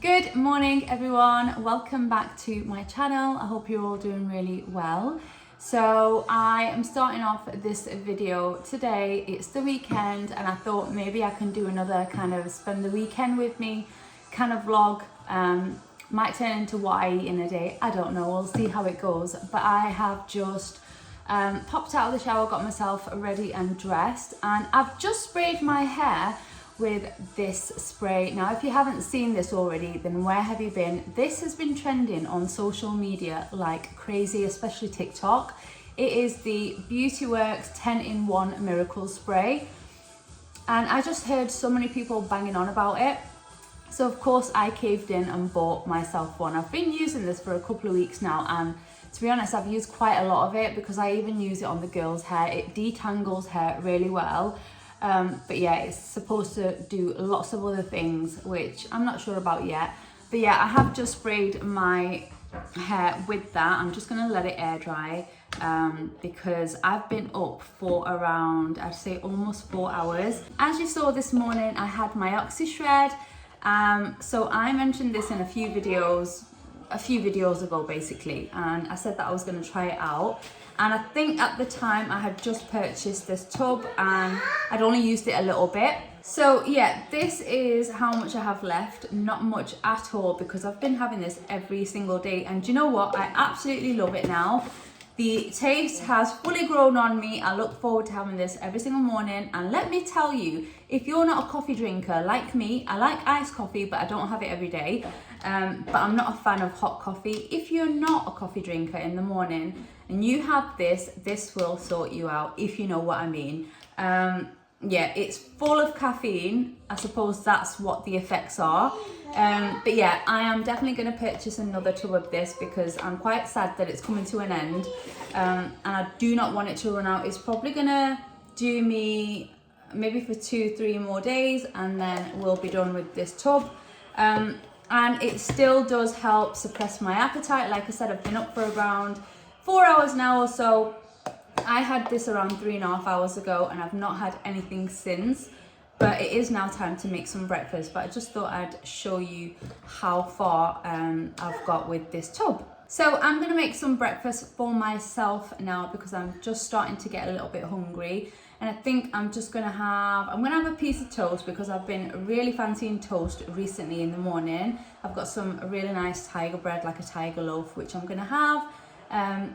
Good morning everyone, welcome back to my channel. I hope you're all doing really well. So I am starting off this video today. It's the weekend and I thought maybe I can do another kind of spend the weekend with me kind of vlog. Might turn into what I eat in a day, I don't know, we'll see how it goes. But I have just popped out of the shower, got myself ready and dressed, and I've just sprayed my hair with this spray. Now if you haven't seen this already, then where have you been? This has been trending on social media like crazy, especially TikTok. It is the Beauty Works 10-in-1 Miracle Spray, and I just heard so many people banging on about it, so of course I caved in and bought myself one. I've been using this for a couple of weeks now, and to be honest, I've used quite a lot of it because I even use it on the girls' hair. It detangles hair really well. But yeah, it's supposed to do lots of other things, which I'm not sure about yet. But yeah, I have just sprayed my hair with that. I'm just gonna let it air dry because I've been up for around, I'd say almost 4 hours. As you saw this morning, I had my Oxy Shred. So I mentioned this in a few videos ago basically, and I said that I was gonna try it out. And I think at the time I had just purchased this tub and I'd only used it a little bit. So yeah, this is how much I have left. Not much at all because I've been having this every single day. And do you know what? I absolutely love it now. The taste has fully grown on me. I look forward to having this every single morning. And let me tell you, if you're not a coffee drinker like me, I like iced coffee, but I don't have it every day. But I'm not a fan of hot coffee. If you're not a coffee drinker in the morning and you have this will sort you out, if you know what I mean. Yeah, it's full of caffeine. I suppose that's what the effects are. But yeah, I am definitely going to purchase another tub of this because I'm quite sad that it's coming to an end. And I do not want it to run out. It's probably going to do me maybe for 2-3 more days and then we'll be done with this tub. And it still does help suppress my appetite. Like I said, I've been up for around 4 hours now or so. I had this around 3.5 hours ago and I've not had anything since. But it is now time to make some breakfast. But I just thought I'd show you how far I've got with this tub. So I'm gonna make some breakfast for myself now because I'm just starting to get a little bit hungry. And I think I'm gonna have a piece of toast because I've been really fancying toast recently in the morning. I've got some really nice tiger bread, like a tiger loaf, which I'm gonna have.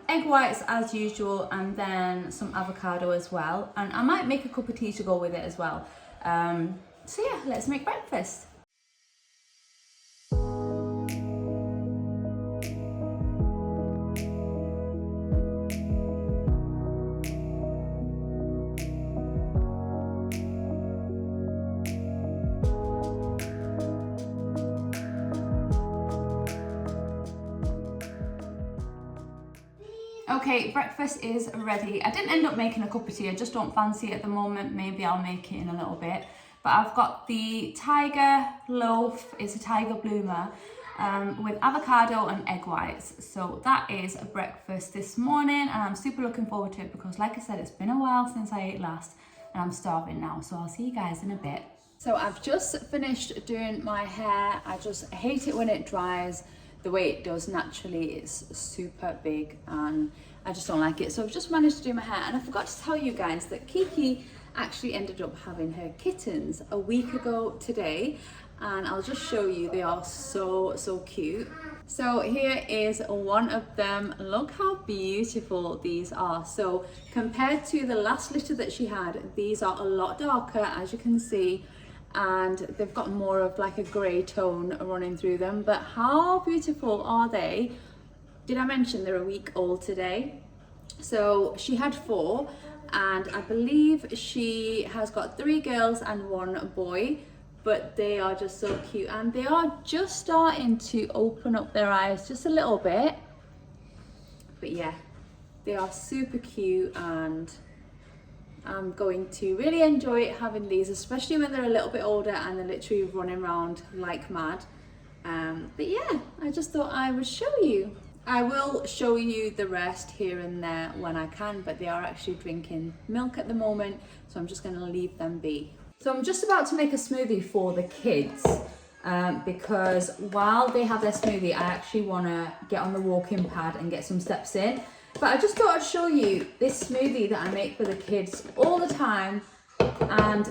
Egg whites as usual, and then some avocado as well. And I might make a cup of tea to go with it as well. So yeah, let's make breakfast. Okay, breakfast is ready. I didn't end up making a cup of tea, I just don't fancy it at the moment. Maybe I'll make it in a little bit. But I've got the tiger loaf, it's a tiger bloomer, with avocado and egg whites. So that is a breakfast this morning and I'm super looking forward to it because like I said, it's been a while since I ate last and I'm starving now. So I'll see you guys in a bit. So I've just finished doing my hair. I just hate it when it dries the way it does naturally. It's super big and I just don't like it. So I've just managed to do my hair, and I forgot to tell you guys that Kiki actually ended up having her kittens a week ago today, and I'll just show you. They are so cute. So here is one of them. Look how beautiful these are. So compared to the last litter that she had, these are a lot darker, as you can see, and they've got more of like a grey tone running through them. But how beautiful are they? Did I mention they're a week old today? So she had 4, and I believe she has got 3 girls and 1 boy, but they are just so cute and they are just starting to open up their eyes just a little bit. But yeah, they are super cute and I'm going to really enjoy having these, especially when they're a little bit older and they're literally running around like mad. But yeah, I just thought I would show you. I will show you the rest here and there when I can, but they are actually drinking milk at the moment, so I'm just going to leave them be. So I'm just about to make a smoothie for the kids. because while they have their smoothie, I actually want to get on the walking pad and get some steps in. But I just thought I'd show you this smoothie that I make for the kids all the time, and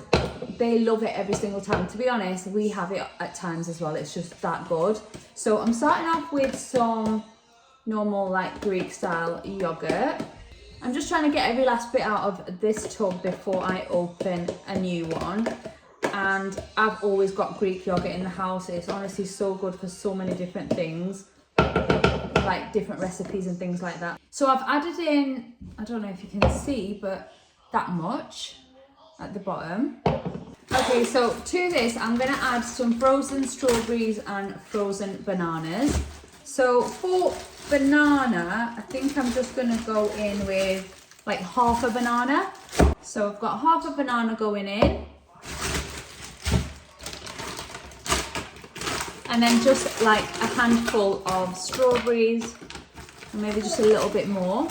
they love it every single time. To be honest, we have it at times as well. It's just that good. So I'm starting off with some normal like Greek style yogurt. I'm just trying to get every last bit out of this tub before I open a new one. And I've always got Greek yogurt in the house. It's honestly so good for so many different things, like different recipes and things like that. So I've added in, I don't know if you can see, but that much at the bottom. Okay, so to this, I'm gonna add some frozen strawberries and frozen bananas. So for banana, I think I'm just gonna go in with like half a banana. So I've got half a banana going in. And then just like a handful of strawberries, and maybe just a little bit more.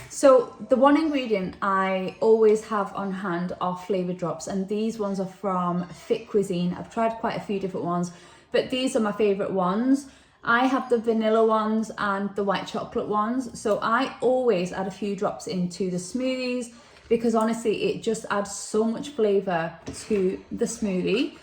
So the one ingredient I always have on hand are flavor drops, and these ones are from Fit Cuisine. I've tried quite a few different ones, but these are my favorite ones. I have the vanilla ones and the white chocolate ones. So I always add a few drops into the smoothies because honestly, it just adds so much flavor to the smoothie.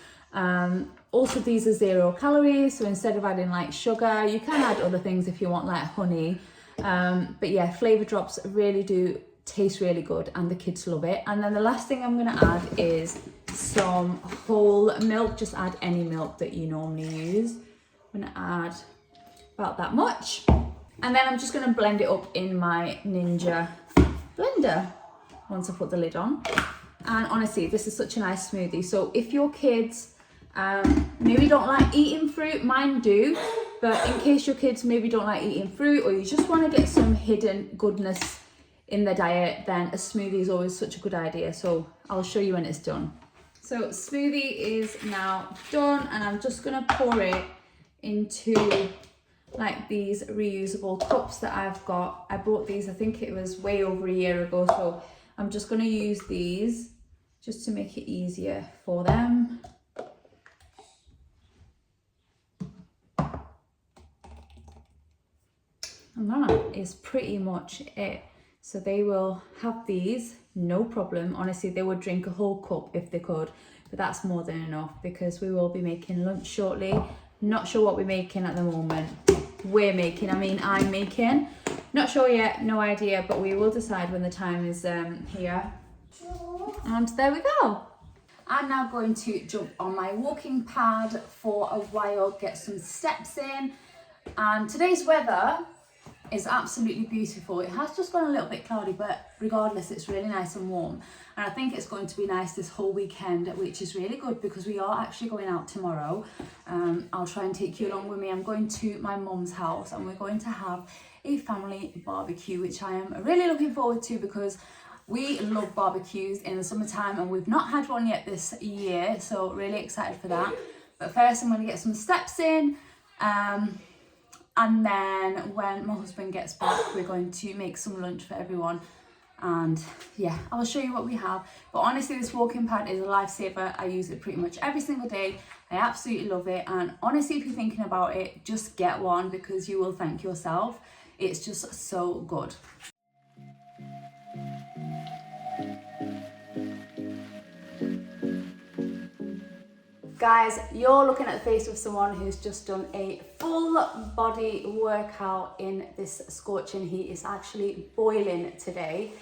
Also, these are 0 calories, so instead of adding like sugar, you can add other things if you want, like honey. But yeah, flavor drops really do taste really good and the kids love it. And then the last thing I'm gonna add is some whole milk. Just add any milk that you normally use. I'm gonna add about that much. And then I'm just gonna blend it up in my Ninja blender once I put the lid on. And honestly, this is such a nice smoothie. So if your kids maybe don't like eating fruit, mine do, but in case your kids maybe don't like eating fruit, or you just want to get some hidden goodness in their diet, then a smoothie is always such a good idea. So I'll show you when it's done. So smoothie is now done, and I'm just gonna pour it into like these reusable cups that I've got. I bought these, I think it was way over a year ago, so I'm just gonna use these just to make it easier for them. And that is pretty much it. So they will have these, no problem. Honestly, they would drink a whole cup if they could, but that's more than enough because we will be making lunch shortly. Not sure what we're making at the moment. I'm making. Not sure yet, no idea, but we will decide when the time is here. And there we go. I'm now going to jump on my walking pad for a while, get some steps in. And today's weather is absolutely beautiful. It has just gone a little bit cloudy, but regardless, it's really nice and warm. And I think it's going to be nice this whole weekend, which is really good because we are actually going out tomorrow. I'll try and take you along with me. I'm going to my mum's house and we're going to have a family barbecue, which I am really looking forward to because we love barbecues in the summertime and we've not had one yet this year, so really excited for that. But first I'm going to get some steps in. And then when my husband gets back, we're going to make some lunch for everyone. And yeah, I'll show you what we have. But honestly, this walking pad is a lifesaver. I use it pretty much every single day. I absolutely love it. And honestly, if you're thinking about it, just get one because you will thank yourself. It's just so good. Guys, you're looking at the face of someone who's just done a full body workout in this scorching heat. It's actually boiling today,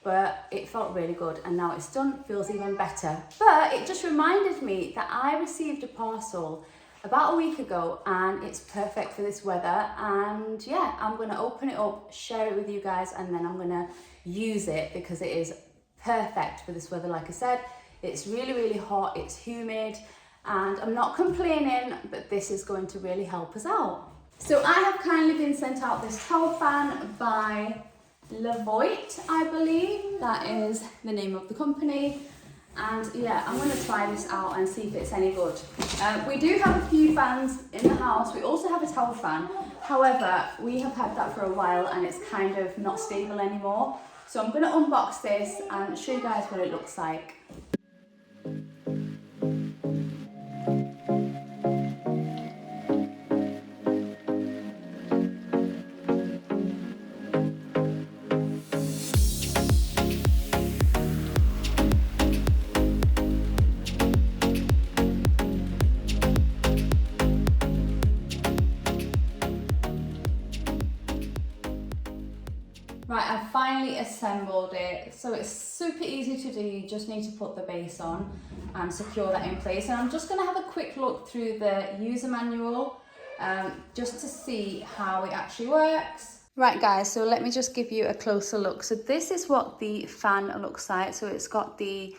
but it felt really good and now it's done, feels even better. But it just reminded me that I received a parcel about a week ago and it's perfect for this weather. And yeah, I'm gonna open it up, share it with you guys, and then I'm gonna use it because it is perfect for this weather. Like I said, it's really, really hot, it's humid, and I'm not complaining, but this is going to really help us out. So I have kindly been sent out this towel fan by Levoit, I believe. That is the name of the company. And yeah, I'm gonna try this out and see if it's any good. We do have a few fans in the house. We also have a towel fan. However, we have had that for a while and it's kind of not stable anymore. So I'm gonna unbox this and show you guys what it looks like. Right, I've finally assembled it. So it's super easy to do. You just need to put the base on and secure that in place. And I'm just going to have a quick look through the user manual just to see how it actually works. Right guys, so let me just give you a closer look. So this is what the fan looks like. So it's got the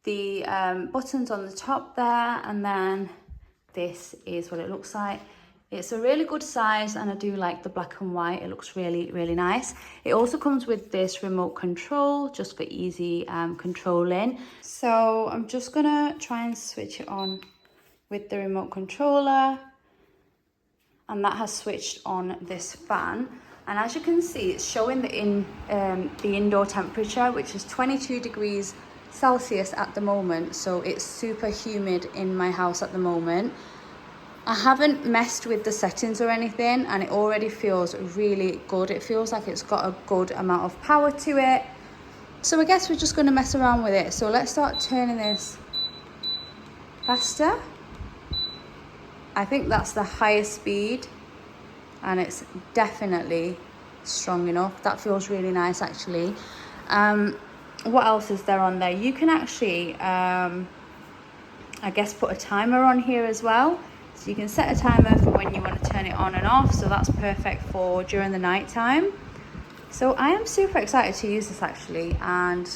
buttons on the top there, and then this is what it looks like. It's a really good size, and I do like the black and white. It looks really, really nice. It also comes with this remote control just for easy controlling. So I'm just gonna try and switch it on with the remote controller, and that has switched on this fan. And as you can see, it's showing the indoor temperature, which is 22 degrees Celsius at the moment. So it's super humid in my house at the moment. I haven't messed with the settings or anything, and it already feels really good. It feels like it's got a good amount of power to it. So I guess we're just going to mess around with it. So let's start turning this faster. I think that's the highest speed, and it's definitely strong enough. That feels really nice actually. What else is there on there? You can actually, I guess, put a timer on here as well. So you can set a timer for when you want to turn it on and off. So that's perfect for during the night time. So I am super excited to use this actually. And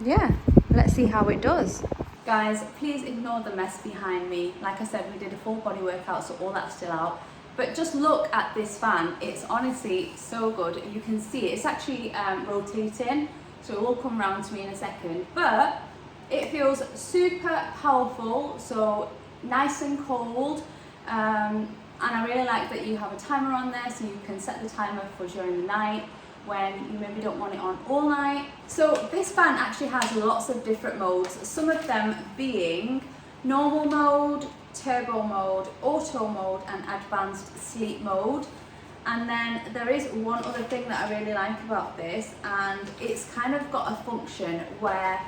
yeah, let's see how it does. Guys, please ignore the mess behind me. Like I said, we did a full body workout, so all that's still out. But just look at this fan. It's honestly so good. You can see it's actually rotating. So it will come round to me in a second. But it feels super powerful. So nice and cold. And I really like that you have a timer on there, so you can set the timer for during the night when you maybe don't want it on all night. So this fan actually has lots of different modes, some of them being normal mode, turbo mode, auto mode and advanced sleep mode. And then there is one other thing that I really like about this, and it's kind of got a function where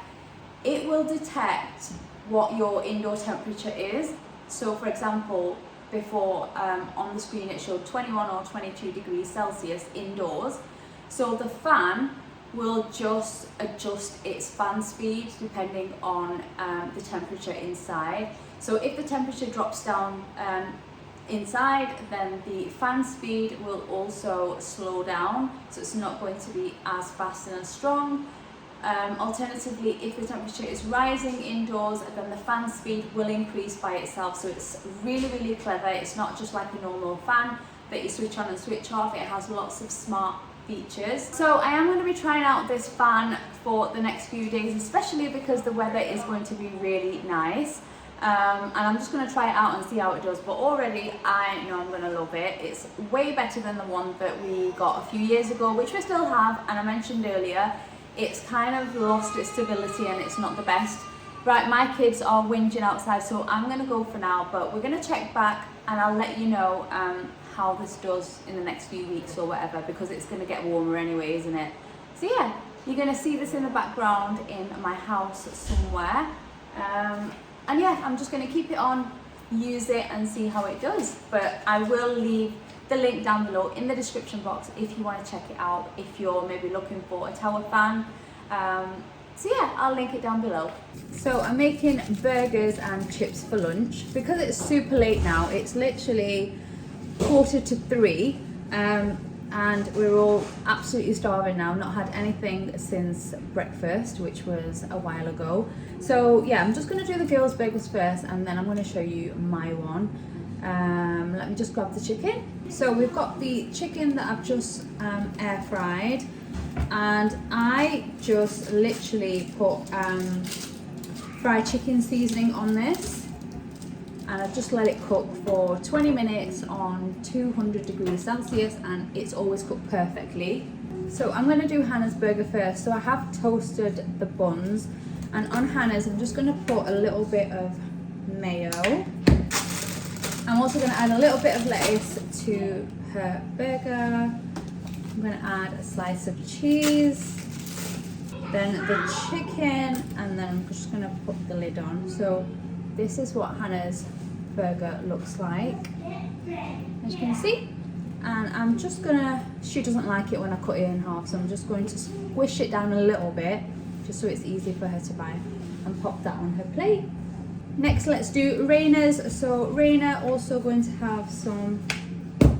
it will detect what your indoor temperature is. So for example, before on the screen it showed 21 or 22 degrees Celsius indoors. So the fan will just adjust its fan speed depending on the temperature inside. So if the temperature drops down inside, then the fan speed will also slow down. So it's not going to be as fast and as strong. Alternatively, if the temperature is rising indoors, then the fan speed will increase by itself. So it's really, really clever. It's not just like a normal fan that you switch on and switch off. It has lots of smart features. So I am going to be trying out this fan for the next few days, especially because the weather is going to be really nice. And I'm just going to try it out and see how it does. But already I know I'm going to love it. It's way better than the one that we got a few years ago, which we still have, and I mentioned earlier. It's kind of lost its stability and it's not the best. Right, my kids are whinging outside, so I'm going to go for now, but we're going to check back and I'll let you know how this does in the next few weeks or whatever, because it's going to get warmer anyway, isn't it? So yeah, you're going to see this in the background in my house somewhere. And yeah, I'm just going to keep it on, use it and see how it does. But I will leave the link down below in the description box if you want to check it out, if you're maybe looking for a tower fan. So yeah, I'll link it down below. So I'm making burgers and chips for lunch. Because it's super late now, it's literally 2:45, and we're all absolutely starving now. Not had anything since breakfast, which was a while ago. So yeah, I'm just gonna do the girls' burgers first, and then I'm gonna show you my one. Let me just grab the chicken. So we've got the chicken that I've just air fried, and I just literally put fried chicken seasoning on this, and I've just let it cook for 20 minutes on 200 degrees Celsius, and it's always cooked perfectly. So I'm going to do Hannah's burger first. So I have toasted the buns, and on Hannah's I'm just going to put a little bit of mayo. I'm also going to add a little bit of lettuce to her burger. I'm going to add a slice of cheese, then the chicken, and then I'm just going to put the lid on. So this is what Hannah's burger looks like. As you can see, And I'm just gonna, she doesn't like it when I cut it in half, so I'm just going to squish it down a little bit, just so it's easy for her to buy, and pop that on her plate. Next, let's do Raina's. So Raina also going to have some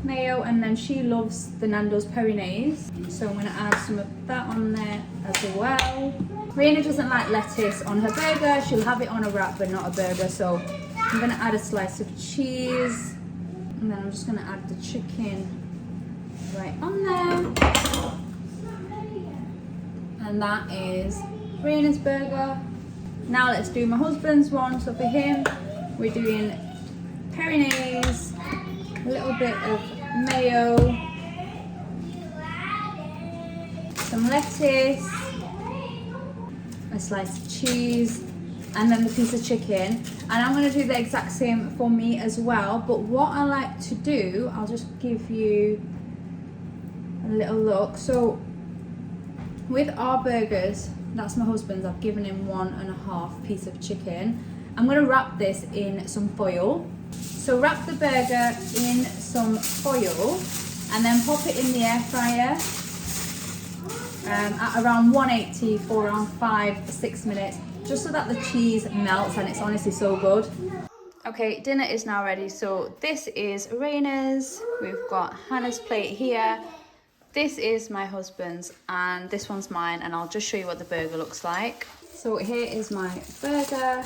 mayo, and then she loves the Nando's Peri-Naise, so I'm gonna add some of that on there as well. Raina doesn't like lettuce on her burger. She'll have it on a wrap, but not a burger, so I'm gonna add a slice of cheese. And then I'm just gonna add the chicken right on there. And that is Raina's burger. Now let's do my husband's one. So for him, we're doing Peri-Naise, a little bit of mayo, some lettuce, a slice of cheese, and then the piece of chicken. And I'm going to do the exact same for me as well, but what I like to do, I'll just give you a little look. So with our burgers, that's my husband's, I've given him 1.5 piece of chicken. I'm going to wrap this in some foil. So wrap the burger in some foil and then pop it in the air fryer at around 180 for around 5-6 minutes, just so that the cheese melts, and it's honestly so good. Okay, dinner is now ready. So this is Raina's, we've got Hannah's plate here, this is my husband's, and this one's mine, and I'll just show you what the burger looks like. So here is my burger,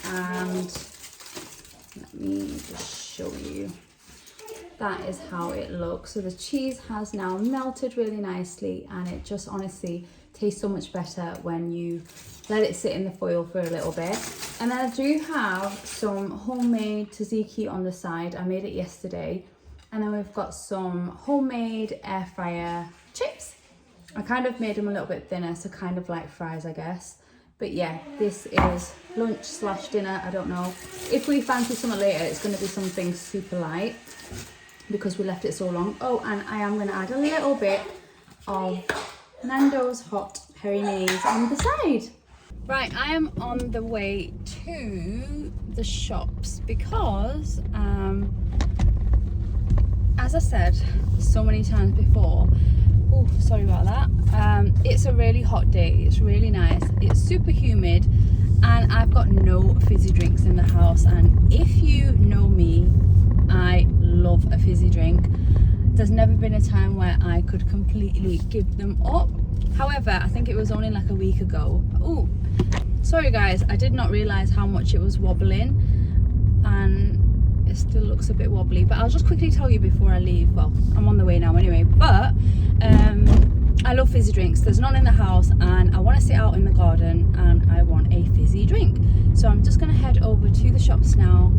and let me just show you. That is how it looks. So the cheese has now melted really nicely, and it just honestly tastes so much better when you let it sit in the foil for a little bit. And then I do have some homemade tzatziki on the side. I made it yesterday. And then we've got some homemade air fryer chips. I kind of made them a little bit thinner, so kind of like fries, I guess. But yeah, this is lunch / dinner. I don't know. If we fancy something later, it's going to be something super light because we left it so long. Oh, and I am going to add a little bit of Nando's hot Peri-Naise on the side. Right, I am on the way to the shops because, as I said so many times before, oh, sorry about that. It's a really hot day. It's really nice. It's super humid, and I've got no fizzy drinks in the house. And if you know me, I love a fizzy drink. There's never been a time where I could completely give them up. However, I think it was only like a week ago. Oh, sorry guys, I did not realize how much it was wobbling, and it still looks a bit wobbly, but I'll just quickly tell you before I leave. Well, I'm on the way now anyway, but I love fizzy drinks. There's none in the house, and I want to sit out in the garden, and I want a fizzy drink. So I'm just going to head over to the shops now,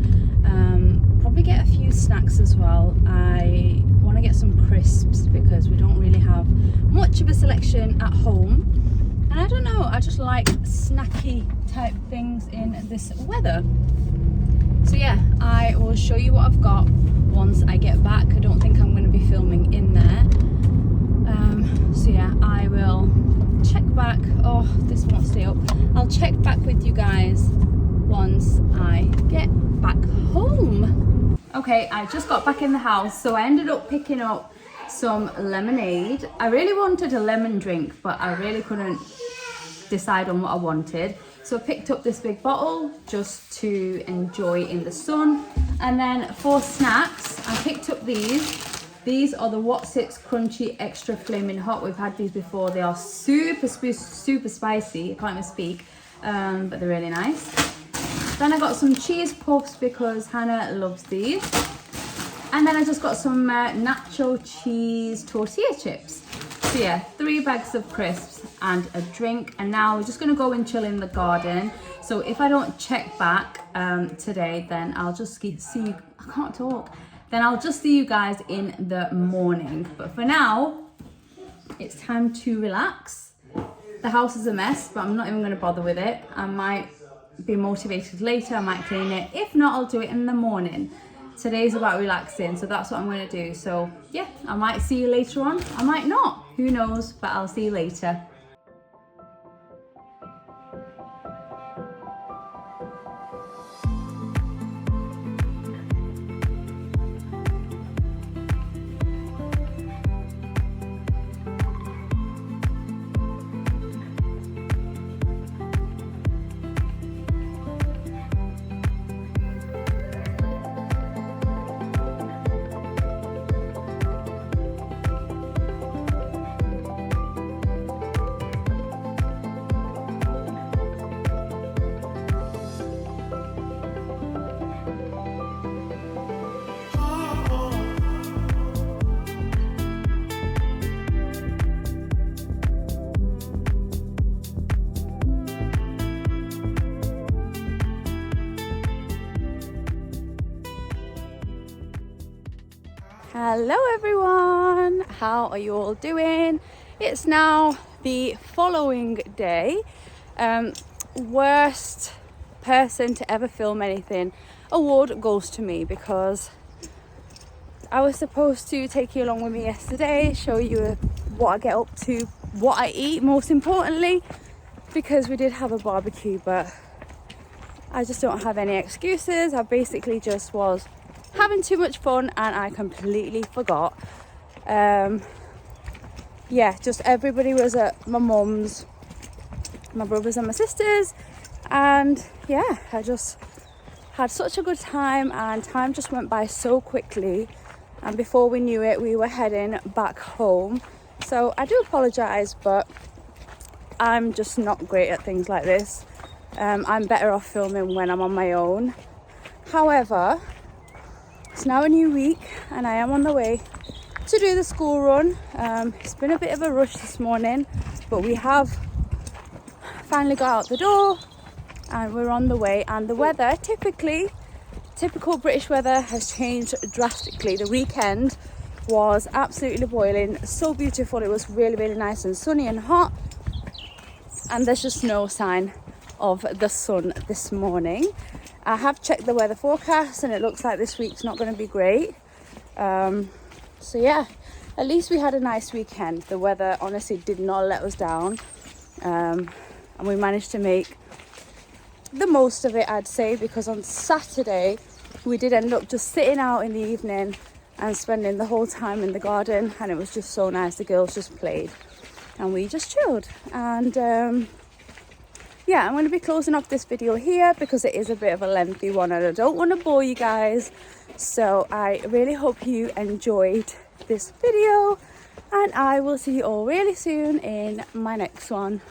probably get a few snacks as well. I want to get some crisps because we don't really have much of a selection at home, and I don't know, I just like snacky type things in this weather. So yeah, I will show you what I've got once I get back. I don't think I'm going to be filming in there. So yeah, I will check back. Oh, this won't stay up. I'll check back with you guys once I get back home. Okay, I just got back in the house, so I ended up picking up some lemonade. I really wanted a lemon drink, but I really couldn't decide on what I wanted. So I picked up this big bottle just to enjoy in the sun. And then for snacks, I picked up these. These are the Wotsits Crunchy Extra Flaming Hot. We've had these before. They are super spicy. I can't even speak, but they're really nice. Then I got some cheese puffs because Hannah loves these. And then I just got some nacho cheese tortilla chips. So yeah, 3 bags of crisps and a drink. And now we're just gonna go and chill in the garden. So if I don't check back today, then I'll just see you. I can't talk. Then I'll just see you guys in the morning. But for now, it's time to relax. The house is a mess, but I'm not even gonna bother with it. I might be motivated later, I might clean it. If not, I'll do it in the morning. Today's about relaxing, so that's what I'm gonna do. So yeah, I might see you later on, I might not, who knows, but I'll see you later. Hello everyone, how are you all doing? It's now the following day. Worst person to ever film anything award goes to me, because I was supposed to take you along with me yesterday, show you what I get up to, what I eat most importantly, because we did have a barbecue, but I just don't have any excuses. I basically just was having too much fun and I completely forgot. Just everybody was at my mum's, my brothers and my sisters, and yeah, I just had such a good time, and time just went by so quickly, and before we knew it we were heading back home. So I do apologize, but I'm just not great at things like this. I'm better off filming when I'm on my own. However, it's now a new week and I am on the way to do the school run. It's been a bit of a rush this morning, but we have finally got out the door and we're on the way. And the weather, typical British weather, has changed drastically. The weekend was absolutely boiling, so beautiful. It was really, really nice and sunny and hot, and there's just no sign of the sun this morning. I have checked the weather forecast and it looks like this week's not going to be great. So yeah, at least we had a nice weekend. The weather honestly did not let us down, and we managed to make the most of it, I'd say, because on Saturday we did end up just sitting out in the evening and spending the whole time in the garden, and it was just so nice. The girls just played and we just chilled. And yeah, I'm going to be closing off this video here because it is a bit of a lengthy one and I don't want to bore you guys. So I really hope you enjoyed this video, and I will see you all really soon in my next one.